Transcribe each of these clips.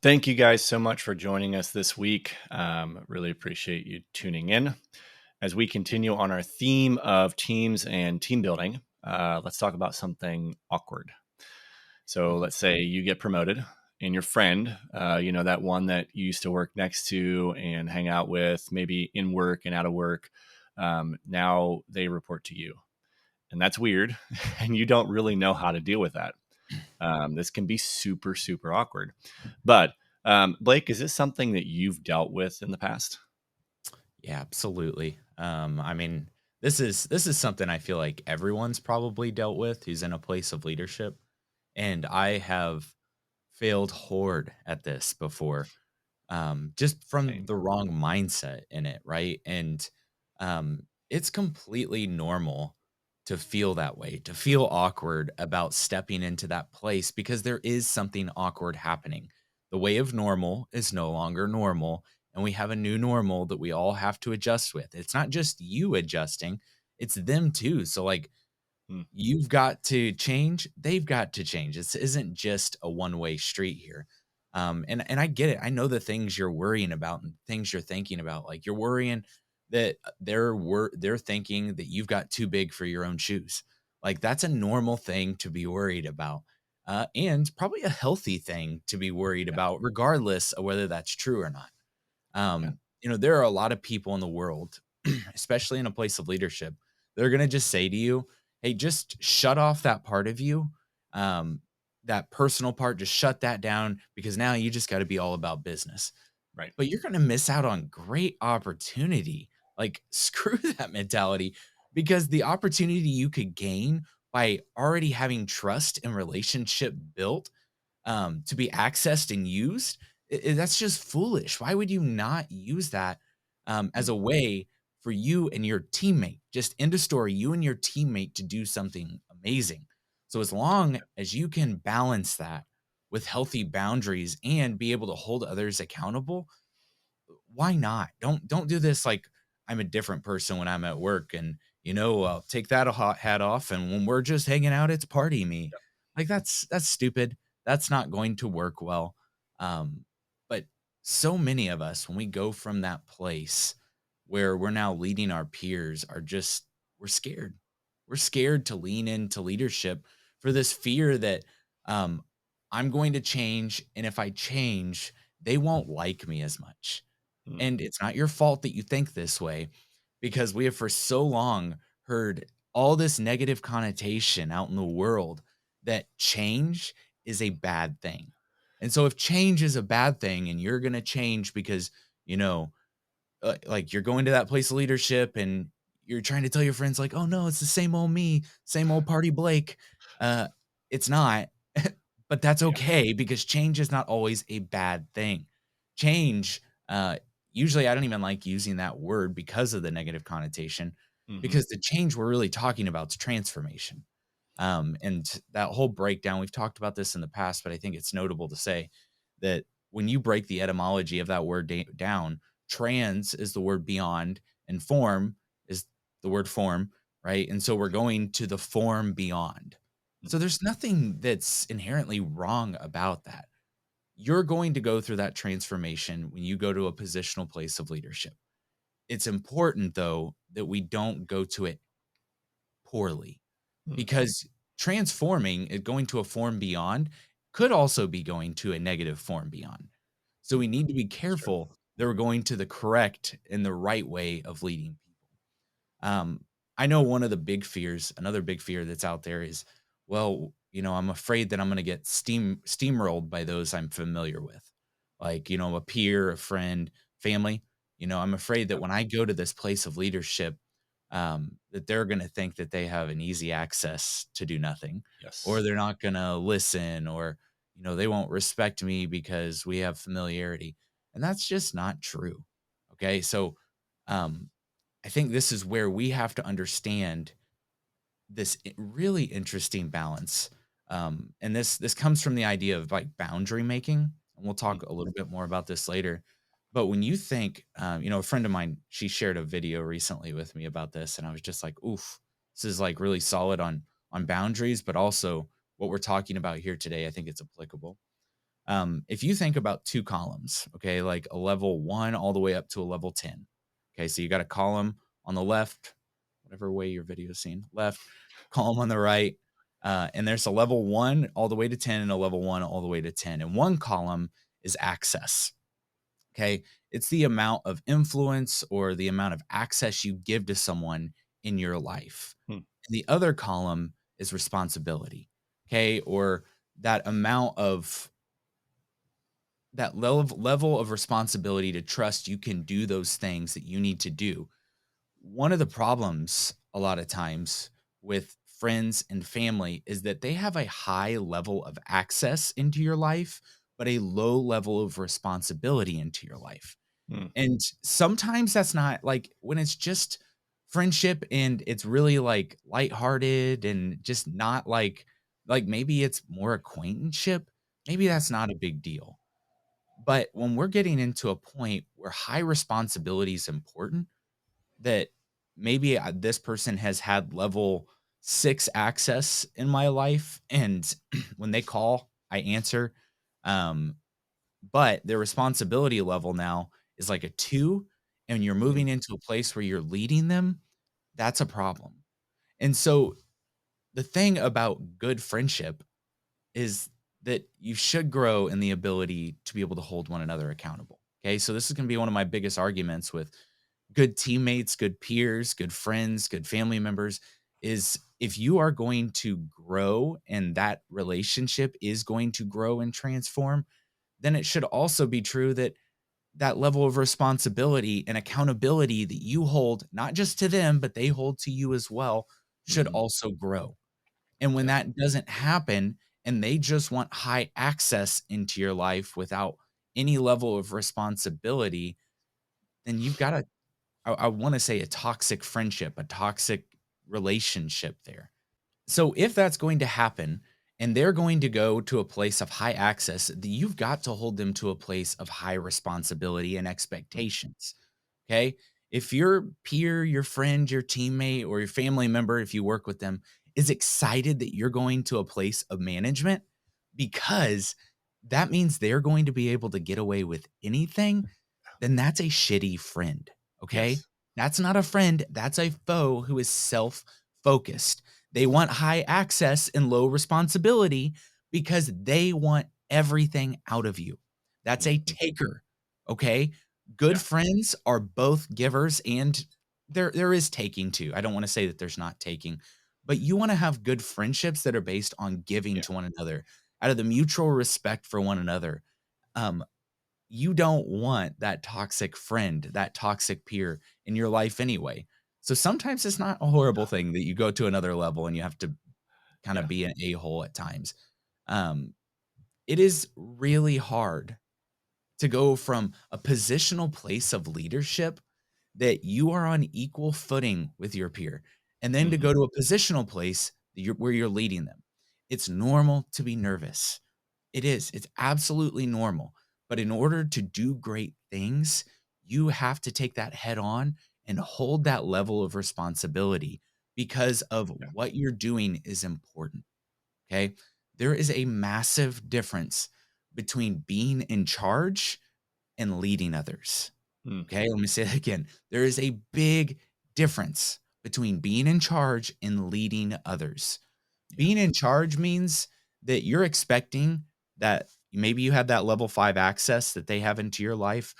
Thank you guys so much for joining us this week. Really appreciate you tuning in. As we continue on our theme of teams and team building, let's talk about something awkward. So let's say you get promoted and your friend, that one that you used to work next to and hang out with, maybe in work and out of work, now they report to you. And that's weird. And you don't really know how to deal with that. This can be super, super awkward. But Blake, is this something that you've dealt with in the past? Yeah, absolutely. I mean, this is something I feel like everyone's probably dealt with who's in a place of leadership, and I have failed hard at this before, just from Same. the wrong mindset in it, right? And it's completely normal to feel that way, to feel awkward about stepping into that place because there is something awkward happening. The way of normal is no longer normal, and we have a new normal that we all have to adjust with. It's not just you adjusting, it's them too. So, like, Mm, you've got to change, they've got to change. This isn't just a one-way street here. And I get it. I know the things you're worrying about and things you're thinking about. Like, you're worrying that they're thinking that you've got too big for your own shoes. Like, that's a normal thing to be worried about. And probably a healthy thing to be worried yeah, about, regardless of whether that's true or not. yeah, There are a lot of people in the world, especially in a place of leadership, they're going to just say to you, hey, just shut off that part of you, um, that personal part, just shut that down because now you just got to be all about business. right. But you're going to miss out on great opportunity. Like, screw that mentality, because the opportunity you could gain by already having trust and relationship built, to be accessed and used, that's just foolish. Why would you not use that as Mm, a way for you and your teammate, just end of story, you and your teammate to do something amazing? So as long as you can balance that with healthy boundaries and be able to hold others accountable, why not? Don't do this like I'm a different person when I'm at work, and take that hot hat off, and when we're just hanging out, it's party me. yep, Like, that's stupid. That's not going to work well. But so many of us, when we go from that place where we're now leading our peers, are just we're scared. We're scared to lean into leadership for this fear that um, I'm going to change, and if I change, they won't like me as much. mm, And it's not your fault that you think this way, because we have for so long heard all this negative connotation out in the world that change is a bad thing. And so if change is a bad thing and you're going to change because, you know, like, you're going to that place of leadership and you're trying to tell your friends like, "Oh no, it's the same old me, same old party Blake." Uh it's not. But that's yeah. okay, because change is not always a bad thing. Change, usually I don't even like using that word because of the negative connotation, Hmm. because the change we're really talking about is transformation. And that whole breakdown, we've talked about this in the past, but I think it's notable to say that when you break the etymology of that word down, trans is the word beyond, and form is the word form, right? And so we're going to the form beyond. So there's nothing that's inherently wrong about that. You're going to go through that transformation when you go to a positional place of leadership. It's important, though, that we don't go to it poorly, Mm, because transforming it, going to a form beyond, could also be going to a negative form beyond. So mm, we need to be that's true. careful that we're going to the correct and the right way of leading people. Um, I know one of the big fears, another big fear that's out there is, well, I'm afraid that I'm going to get steamrolled by those I'm familiar with, like, a peer, a friend, family. I'm afraid that Yep. when I go to this place of leadership, that they're going to think that they have an easy access to do nothing, or Yes. they're not going to listen, or they won't respect me because we have familiarity, and that's just not true. Okay, so um, I think this is where we have to understand this really interesting balance. And this comes from the idea of, like, boundary making, and we'll Mm, talk a little bit more about this later. But when you think, a friend of mine, she shared a video recently with me about this, and I was just like, "Oof, this is like really solid on boundaries, but also what we're talking about here today. I think it's applicable." If you think about two columns, okay, like a level 1 all the way up to a level 10. Okay, so you got a column on the left, whatever way your video is seen, left, column on the right, and there's a level 1 all the way to 10 and a level 1 all the way to 10. And one column is access. Okay, it's the amount of influence or the amount of access you give to someone in your life. Hmm. And the other column is responsibility. Okay, or that amount of that level of responsibility to trust you can do those things that you need to do. One of the problems a lot of times with friends and family is that they have a high level of access into your life, but a low level of responsibility into your life. Hmm. And sometimes that's not like when it's just friendship and it's really like lighthearted and just not like maybe it's more acquaintanceship, maybe that's not a big deal. But when we're getting into a point where high responsibility is important, that maybe this person has had level 6 access in my life, and when they call, I answer. Um, but their responsibility level now is like a 2, and you're Hmm. moving into a place where you're leading them, that's a problem. And so the thing about good friendship is that you should grow in the ability to be able to hold one another accountable. Okay. So this is going to be one of my biggest arguments with good teammates, good peers, good friends, good family members is if you are going to grow and that relationship is going to grow and transform, then it should also be true that that level of responsibility and accountability that you hold, not just to them, but they hold to you as well, should Hmm. also grow. And when Yeah. that doesn't happen and they just want high access into your life without any level of responsibility, then you've got a I wanna say a toxic friendship, a toxic relationship there. So if that's going to happen and they're going to go to a place of high access, you've got to hold them to a place of high responsibility and Hmm. expectations. Okay. If your peer, your friend, your teammate, or your family member, if you work with them, is excited that you're going to a place of management because that means they're going to be able to get away with anything, then that's a shitty friend. Okay. Yes. That's not a friend. That's a foe who is self focused. They want high access and low responsibility because they want everything out of you. That's a Hmm. taker. Okay. Good Yeah. friends are both givers and there is taking too. I don't want to say that there's not taking, but you want to have good friendships that are based on giving Yeah. to one another out of the mutual respect for one another. Um, you don't want that toxic friend, that toxic peer in your life anyway. So sometimes it's not a horrible thing that you go to another level and you have to kind of Yeah. be an a-hole at times. Um, it is really hard to go from a positional place of leadership that you are on equal footing with your peer, and then to Hmm. go to a positional place that where you're leading them. It's normal to be nervous. It is. It's absolutely normal. But in order to do great things, you have to take that head on and hold that level of responsibility because of Yeah. what you're doing is important. Okay. There is a massive difference between being in charge and leading others. Mm. Okay, let me say that again. There is a big difference between being in charge and leading others. Yeah. Being in charge means that you're expecting that maybe you have that level 5 access that they have into your life,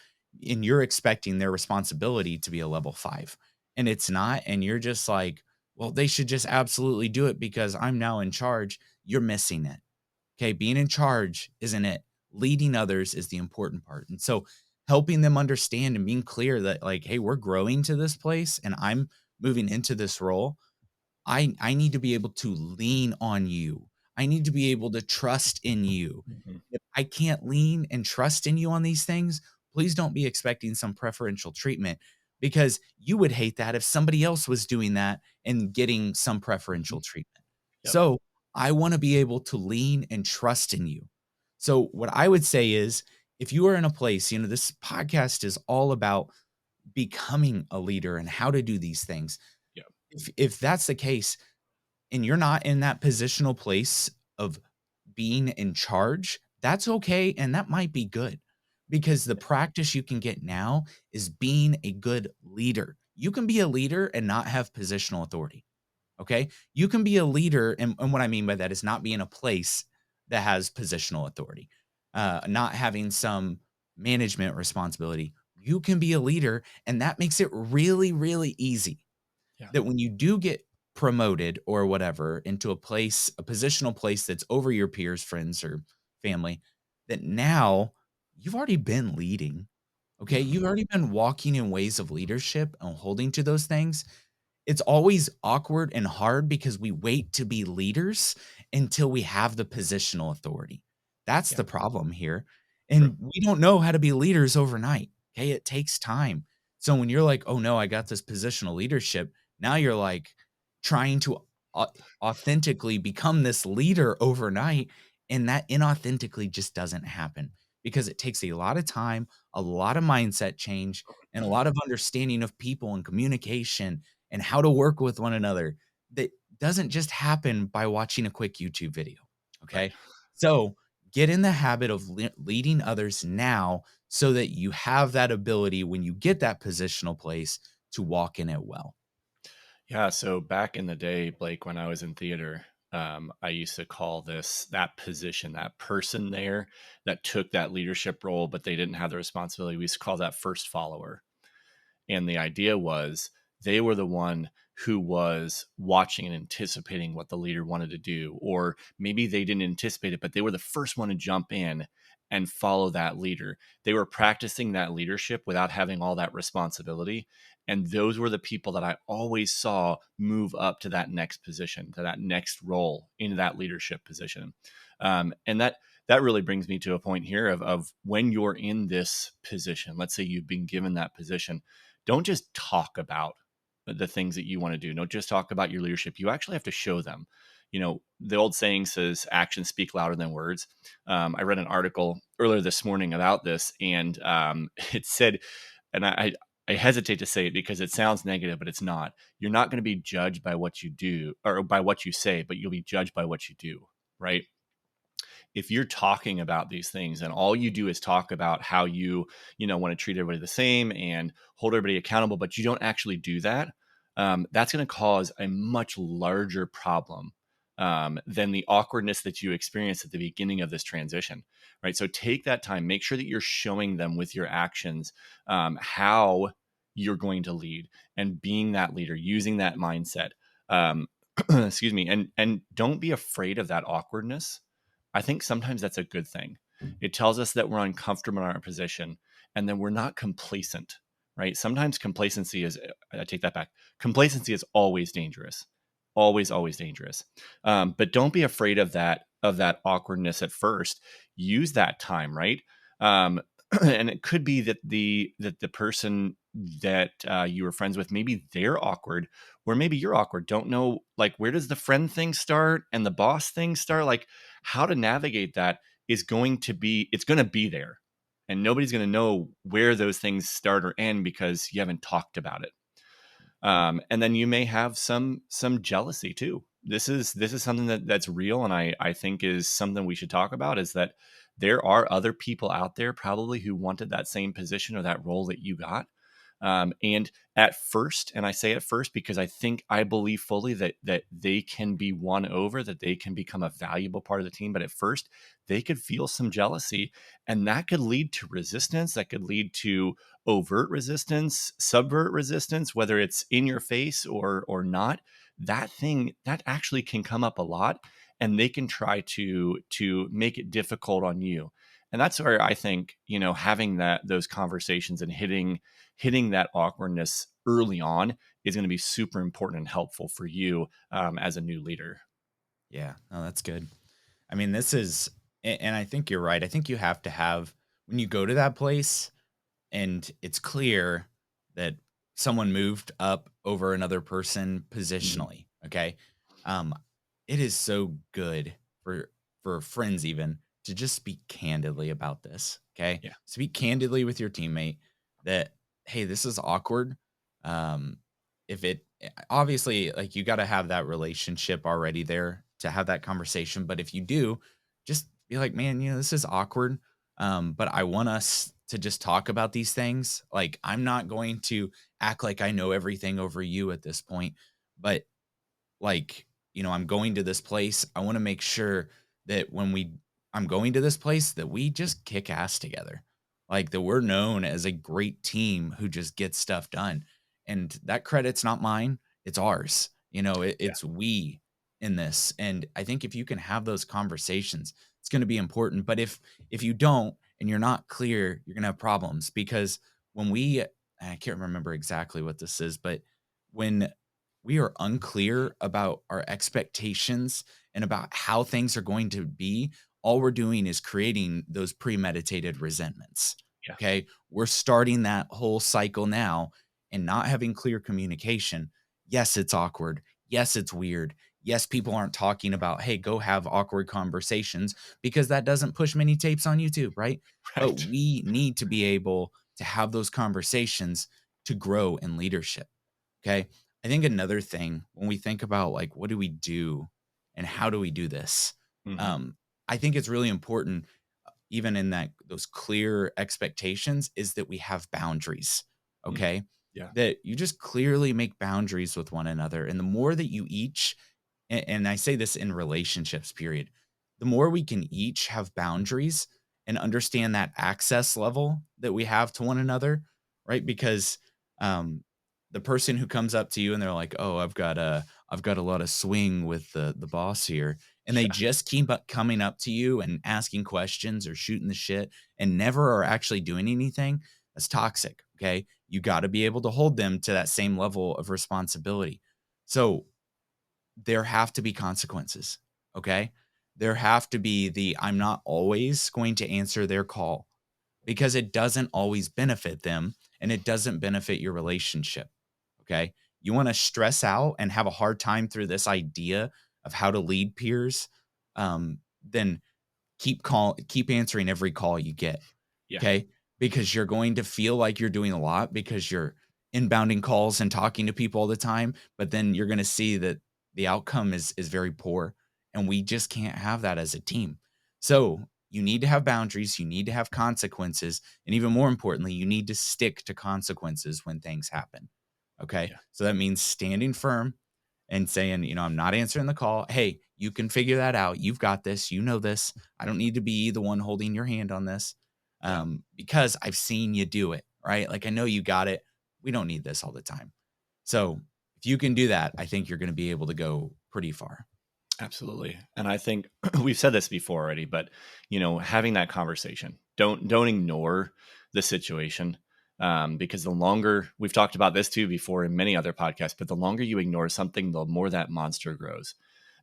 and you're expecting their responsibility to be a level 5, and it's not, and you're just like, "Well, they should just absolutely do it because I'm now in charge." You're missing it. Okay, being in charge isn't it. Leading others is the important part. And so helping them understand and being clear that like, hey, we're growing to this place and I'm moving into this role. I need to be able to lean on you. I need to be able to trust in you. Mhm. If I can't lean and trust in you on these things, please don't be expecting some preferential treatment because you would hate that if somebody else was doing that and getting some Mhm. preferential treatment. Yep. So, I want to be able to lean and trust in you. So, what I would say is if you are in a place, this podcast is all about becoming a leader and how to do these things. Yep. If that's the case, and you're not in that positional place of being in charge, that's okay, and that might be good because the practice you can get now is being a good leader. You can be a leader and not have positional authority. Okay. You can be a leader. And what I mean by that is not be in a place that has positional authority, not having some management responsibility. You can be a leader, and that makes it really, really easy Yeah. that when you do get promoted or whatever into a positional place that's over your peers, friends, or family, that now you've already been leading. Okay. Mhm. You've already been walking in ways of leadership and holding to those things. It's always awkward and hard because we wait to be leaders until we have the positional authority. That's Yeah. the problem here. True. And we don't know how to be leaders overnight. Okay. It takes time. So when you're like, oh no, I got this positional leadership, now you're like trying to au- authentically become this leader overnight. And that inauthentically just doesn't happen because it takes a lot of time, a lot of mindset change, and a lot of understanding of people and communication and how to work with one another that doesn't just happen by watching a quick YouTube video. Right. Okay. So get in the habit of leading others now so that you have that ability when you get that positional place to walk in it well. Yeah. So back in the day, Blake, when I was in theater, I used to call that position, that person there that took that leadership role, but they didn't have the responsibility. We used to call that first follower. And the idea was they were the one who was watching and anticipating what the leader wanted to do. Or maybe they didn't anticipate it, but they were the first one to jump in and follow that leader. They were practicing that leadership without having all that responsibility. And those were the people that I always saw move up to that next position, to that next role, into that leadership position. And that really brings me to a point here of when you're in this position. Let's say you've been given that position, don't just talk about the things that you want to do. Don't just talk about your leadership. You actually have to show them. You know, the old saying says actions speak louder than words. I read an article earlier this morning about this, and it said, and I hesitate to say it because it sounds negative, but it's not. You're not going to be judged by what you do or by what you say, but you'll be judged by what you do, right? If you're talking about these things and all you do is talk about how you want to treat everybody the same and hold everybody accountable, but you don't actually do that, that's going to cause a much larger problem than the awkwardness that you experienced at the beginning of this transition, right? So take that time, make sure that you're showing them with your actions how you're going to lead and being that leader, using that mindset. Excuse me, and don't be afraid of that awkwardness. I think sometimes that's a good thing. It tells us that we're uncomfortable in our position and then we're not complacent, right? Sometimes complacency is, I take that back. Complacency is always dangerous, always, always dangerous. But don't be afraid of that awkwardness at first. Use that time, right? And it could be that the person that you were friends with, maybe they're awkward, or maybe you're awkward. Don't know, like, where does the friend thing start and the boss thing start? Like, how to navigate that is going to be, it's going to be there, and nobody's going to know where those things start or end because you haven't talked about it. And then you may have some jealousy too. This is something that's real, and I think is something we should talk about, is that there are other people out there probably who wanted that same position or that role that you got. And at first, and I say at first because I believe fully that they can be won over, that they can become a valuable part of the team. But at first, they could feel some jealousy, and that could lead to resistance. That could lead to overt resistance, subvert resistance, whether it's in your face or not. That actually can come up a lot, and they can try to make it difficult on you. And that's where I think, having those conversations and hitting that awkwardness early on is going to be super important and helpful for you as a new leader. Yeah. No, that's good. I mean, and I think you're right. I think you have to have, when you go to that place, and it's clear that someone moved up over another person Mhm. positionally, okay? Um, it is so good for friends even to just speak candidly about this, okay? Yeah. Speak candidly with your teammate that, hey, this is awkward. Um, if it obviously, like, you got to have that relationship already there to have that conversation, but if you do, just be like, man, this is awkward. But I want us to just talk about these things. Like, I'm not going to act like I know everything over you at this point, but like, I'm going to this place. I want to make sure that I'm going to this place that we just kick ass together. Like that we're known as a great team who just gets stuff done. And that credit's not mine, it's ours. Yeah. It's we in this. And I think if you can have those conversations, it's going to be important. But if you don't and you're not clear, you're going to have problems because when I can't remember exactly what this is, but when we are unclear about our expectations and about how things are going to be, all we're doing is creating those premeditated resentments. Yeah. Okay. We're starting that whole cycle now and not having clear communication. Yes, it's awkward. Yes, it's weird. Yes, people aren't talking about, hey, go have awkward conversations because that doesn't push many tapes on YouTube, right? But Right. we need to be able to have those conversations to grow in leadership. Okay. I think another thing when we think about like what do we do and how do we do this, Hmm. um, I think it's really important, even in that those clear expectations, is that we have boundaries. Hmm. Okay, Yeah. that you just clearly make boundaries with one another, and the more that you each, and I say this in relationships, period, the more we can each have boundaries and understand that access level that we have to one another, right? Because um, the person who comes up to you and they're like, "Oh, I've got a lot of swing with the boss here," and they Yeah. just keep coming up to you and asking questions or shooting the shit and never are actually doing anything. That's toxic. Okay, you got to be able to hold them to that same level of responsibility. So there have to be consequences. Okay. There have to be I'm not always going to answer their call because it doesn't always benefit them and it doesn't benefit your relationship. Okay. You want to stress out and have a hard time through this idea of how to lead peers, then keep answering every call you get. Yeah. Okay. Because you're going to feel like you're doing a lot because you're inbounding calls and talking to people all the time. But then you're going to see that the outcome is very poor. And we just can't have that as a team. So you need to have boundaries, you need to have consequences. And even more importantly, you need to stick to consequences when things happen. Okay. Yeah. So that means standing firm and saying, I'm not answering the call. Hey, you can figure that out. You've got this. You know this. I don't need to be the one holding your hand on this, Yeah. because I've seen you do it, right? Like I know you got it. We don't need this all the time. So if you can do that, I think you're going to be able to go pretty far. Absolutely. And I think we've said this before already, but having that conversation, don't ignore the situation. Because the longer we've talked about this too before in many other podcasts, but the longer you ignore something, the more that monster grows,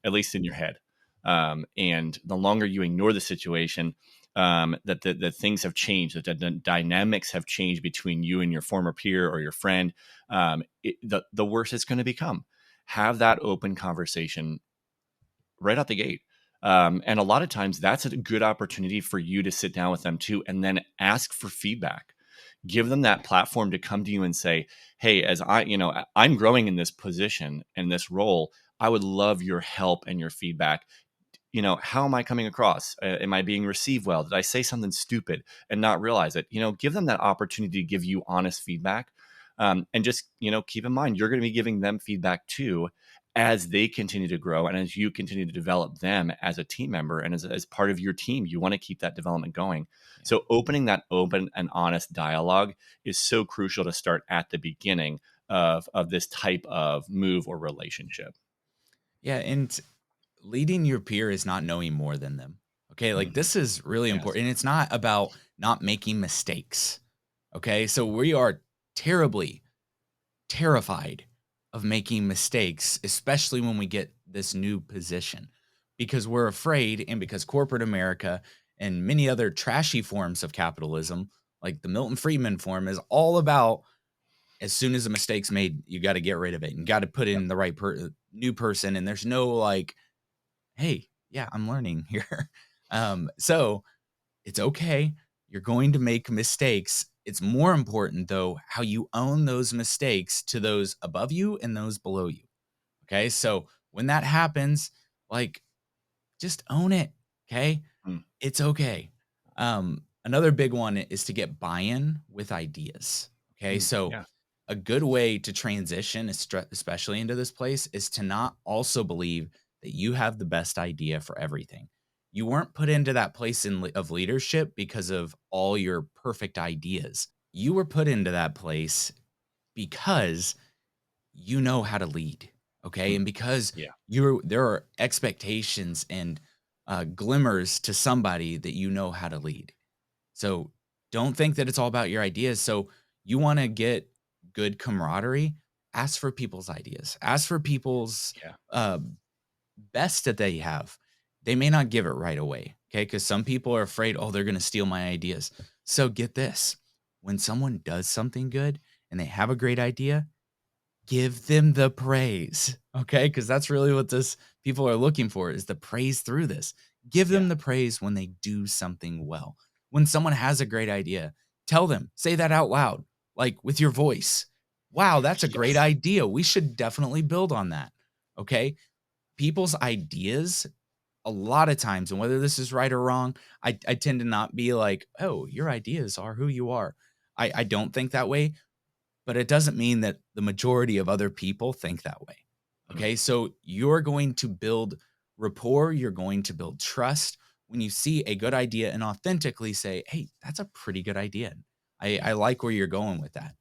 at least in your head. And the longer you ignore the situation, that the things have changed, that the dynamics have changed between you and your former peer or your friend, the worse it's going to become. Have that open conversation right out the gate. And a lot of times that's a good opportunity for you to sit down with them too and then ask for feedback. Give them that platform to come to you and say, hey, as I'm growing in this position and this role, I would love your help and your feedback. How am I coming across? Am I being received well? Did I say something stupid and not realize it? Give them that opportunity to give you honest feedback. And just, keep in mind, you're going to be giving them feedback too as they continue to grow and as you continue to develop them as a team member and as part of your team. You want to keep that development going. Yeah. So opening that open and honest dialogue is so crucial to start at the beginning of this type of move or relationship. Yeah. And leading your peer is not knowing more than them. Okay. Like Mhm. this is really Yes. important. And it's not about not making mistakes. Okay. So we are terribly terrified of making mistakes, especially when we get this new position, because we're afraid, and because corporate America and many other trashy forms of capitalism, like the Milton Friedman form, is all about as soon as a mistake's made, you got to get rid of it and got to put Yep. in the right new person. And there's no like, hey, yeah, I'm learning here. So it's okay. You're going to make mistakes. It's more important, though, how you own those mistakes to those above you and those below you. Okay. So when that happens, like, just own it. Okay. Mm, It's okay. Another big one is to get buy-in with ideas. Okay, so yeah. a good way to transition, especially into this place, is to not also believe that you have the best idea for everything. You weren't put into that place of leadership because of all your perfect ideas. You were put into that place because you know how to lead, okay? Mm, And because yeah. there are expectations and glimmers to somebody that you know how to lead. So don't think that it's all about your ideas. So you want to get good camaraderie, ask for people's ideas, ask for people's Yeah. uh, best that they have. They may not give it right away, okay? Because some people are afraid, oh, they're going to steal my ideas. So get this, when someone does something good and they have a great idea, give them the praise, okay? Because that's really what this people are looking for is the praise through this. Give Yeah. them the praise when they do something well. When someone has a great idea, tell them, say that out loud, like with your voice. Wow, that's a great Yes. idea. We should definitely build on that. Okay? People's ideas a lot of times, and whether this is right or wrong, I tend to not be like, "Oh, your ideas are who you are." I don't think that way, but it doesn't mean that the majority of other people think that way. Mm, Okay. So you're going to build rapport, you're going to build trust when you see a good idea and authentically say, hey, that's a pretty good idea. I yeah. like where you're going with that.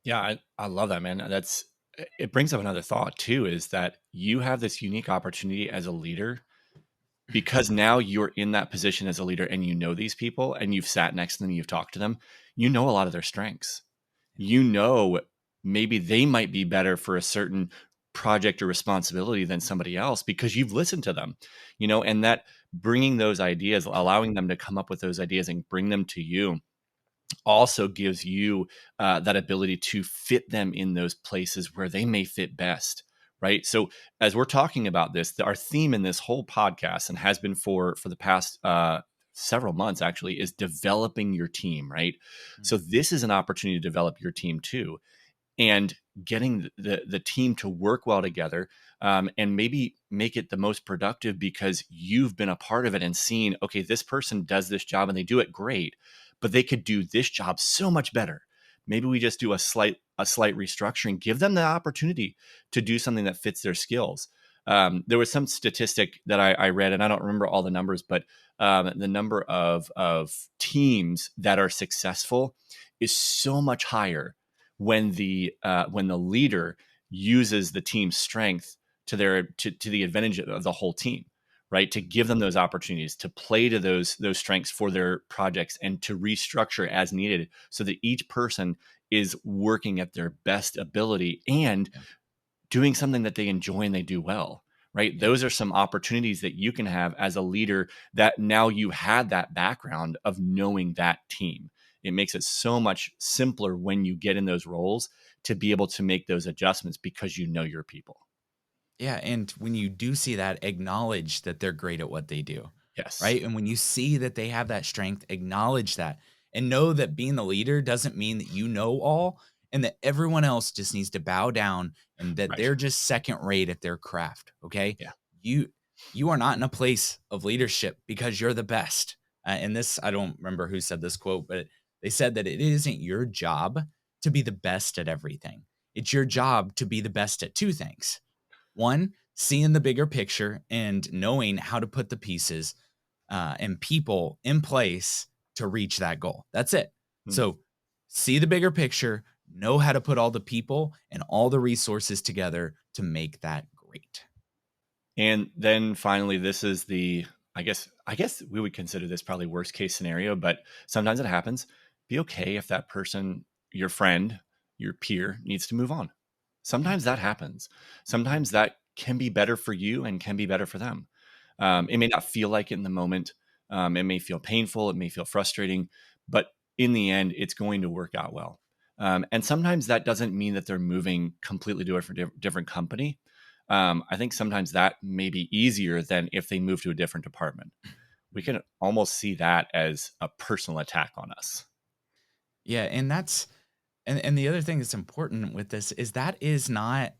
Yeah, I love that, man. It brings up another thought too, is that you have this unique opportunity as a leader because now you're in that position as a leader and you know these people and you've sat next to them, you've talked to them, you know a lot of their strengths. You know, maybe they might be better for a certain project or responsibility than somebody else because you've listened to them, and that bringing those ideas, allowing them to come up with those ideas and bring them to you also gives you that ability to fit them in those places where they may fit best, right? So as we're talking about this, our theme in this whole podcast and has been for the past several months actually is developing your team, right? Mm. So this is an opportunity to develop your team too, and getting the team to work well together, and maybe make it the most productive because you've been a part of it and seen, okay, this person does this job and they do it great, but they could do this job so much better. Maybe we just do a slight restructuring, give them the opportunity to do something that fits their skills. There was some statistic that I read, and I don't remember all the numbers, but the number of teams that are successful is so much higher when the leader uses the team's strength to the advantage of the whole team, right? To give them those opportunities to play to those strengths for their projects and to restructure as needed so that each person is working at their best ability and Yeah. doing something that they enjoy and they do well, right? Yeah. Those are some opportunities that you can have as a leader, that now you had that background of knowing that team. It makes it so much simpler when you get in those roles to be able to make those adjustments because you know your people. Yeah, and when you do see that, acknowledge that they're great at what they do, Yes. right? And when you see that they have that strength, acknowledge that and know that being the leader doesn't mean that you know all and that everyone else just needs to bow down and that Right. they're just second rate at their craft, okay? Yeah. You you are not in a place of leadership because you're the best. And this I don't remember who said this quote, but they said that it isn't your job to be the best at everything. It's your job to be the best at two things: one, seeing the bigger picture and knowing how to put the pieces and people in place to reach that goal. That's it. Mm. So see the bigger picture, know how to put all the people and all the resources together to make that great. And then finally, this is I guess we would consider this probably worst case scenario, but sometimes it happens. Be okay if that person, your friend, your peer needs to move on. Yeah. Sometimes that happens. Mhm. Sometimes that can be better for you and can be better for them. It may not feel like it in the moment. It may feel painful. It may feel frustrating, but in the end, it's going to work out well. And sometimes that doesn't mean that they're moving completely to a different company. I think sometimes that may be easier than if they move to a different department. We Mhm. can almost see that as a personal attack on us. Yeah, and that's and the other thing that's important with this is that is not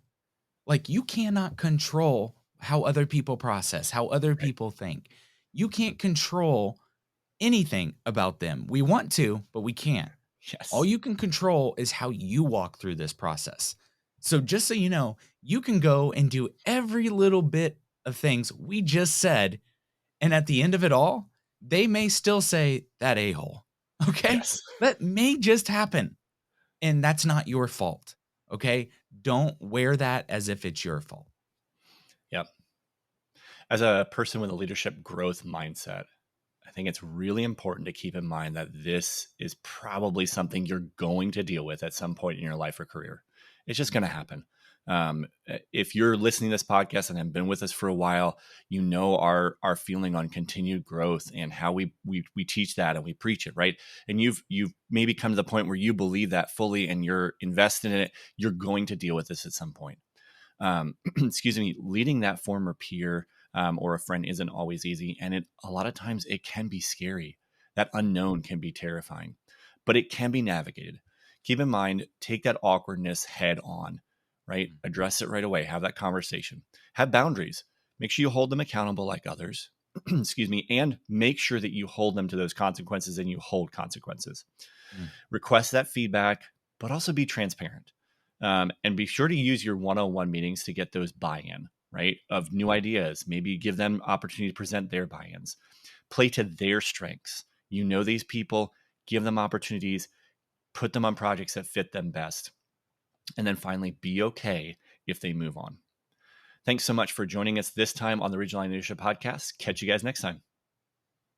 like you cannot control how other people process, how other Right. people think. You can't control anything about them. We want to, but we can't. All Yes. you can control is how you walk through this process. So just so you know, you can go and do every little bit of things we just said, and at the end of it all, they may still say that a-hole. Okay? Yes. That may just happen, and that's not your fault. Okay? Don't wear that as if it's your fault. Yep. As a person with a leadership growth mindset, I think it's really important to keep in mind that this is probably something you're going to deal with at some point in your life or career. It's just going to happen. If you're listening to this podcast and have been with us for a while, you know our feeling on continued growth and how we teach that and we preach it, right? And you've maybe come to the point where you believe that fully and you're invested in it. You're going to deal with this at some point. Excuse me, leading that former peer or a friend isn't always easy. And a lot of times it can be scary. That unknown can be terrifying, but it can be navigated. Keep in mind, take that awkwardness head on, right? Address it right away. Have that conversation. Have boundaries. Make sure you hold them accountable like others. Excuse me. And make sure that you hold them to those consequences and you hold consequences. Mm. Request that feedback, but also be transparent. And be sure to use your one-on-one meetings to get those buy-in, right? Of new ideas. Maybe give them opportunity to present their buy-ins. Play to their strengths. You know these people, give them opportunities, put them on projects that fit them best. And then finally, be okay if they move on. Thanks so much for joining us this time on the Ridgeline Leadership Podcast. Catch you guys next time.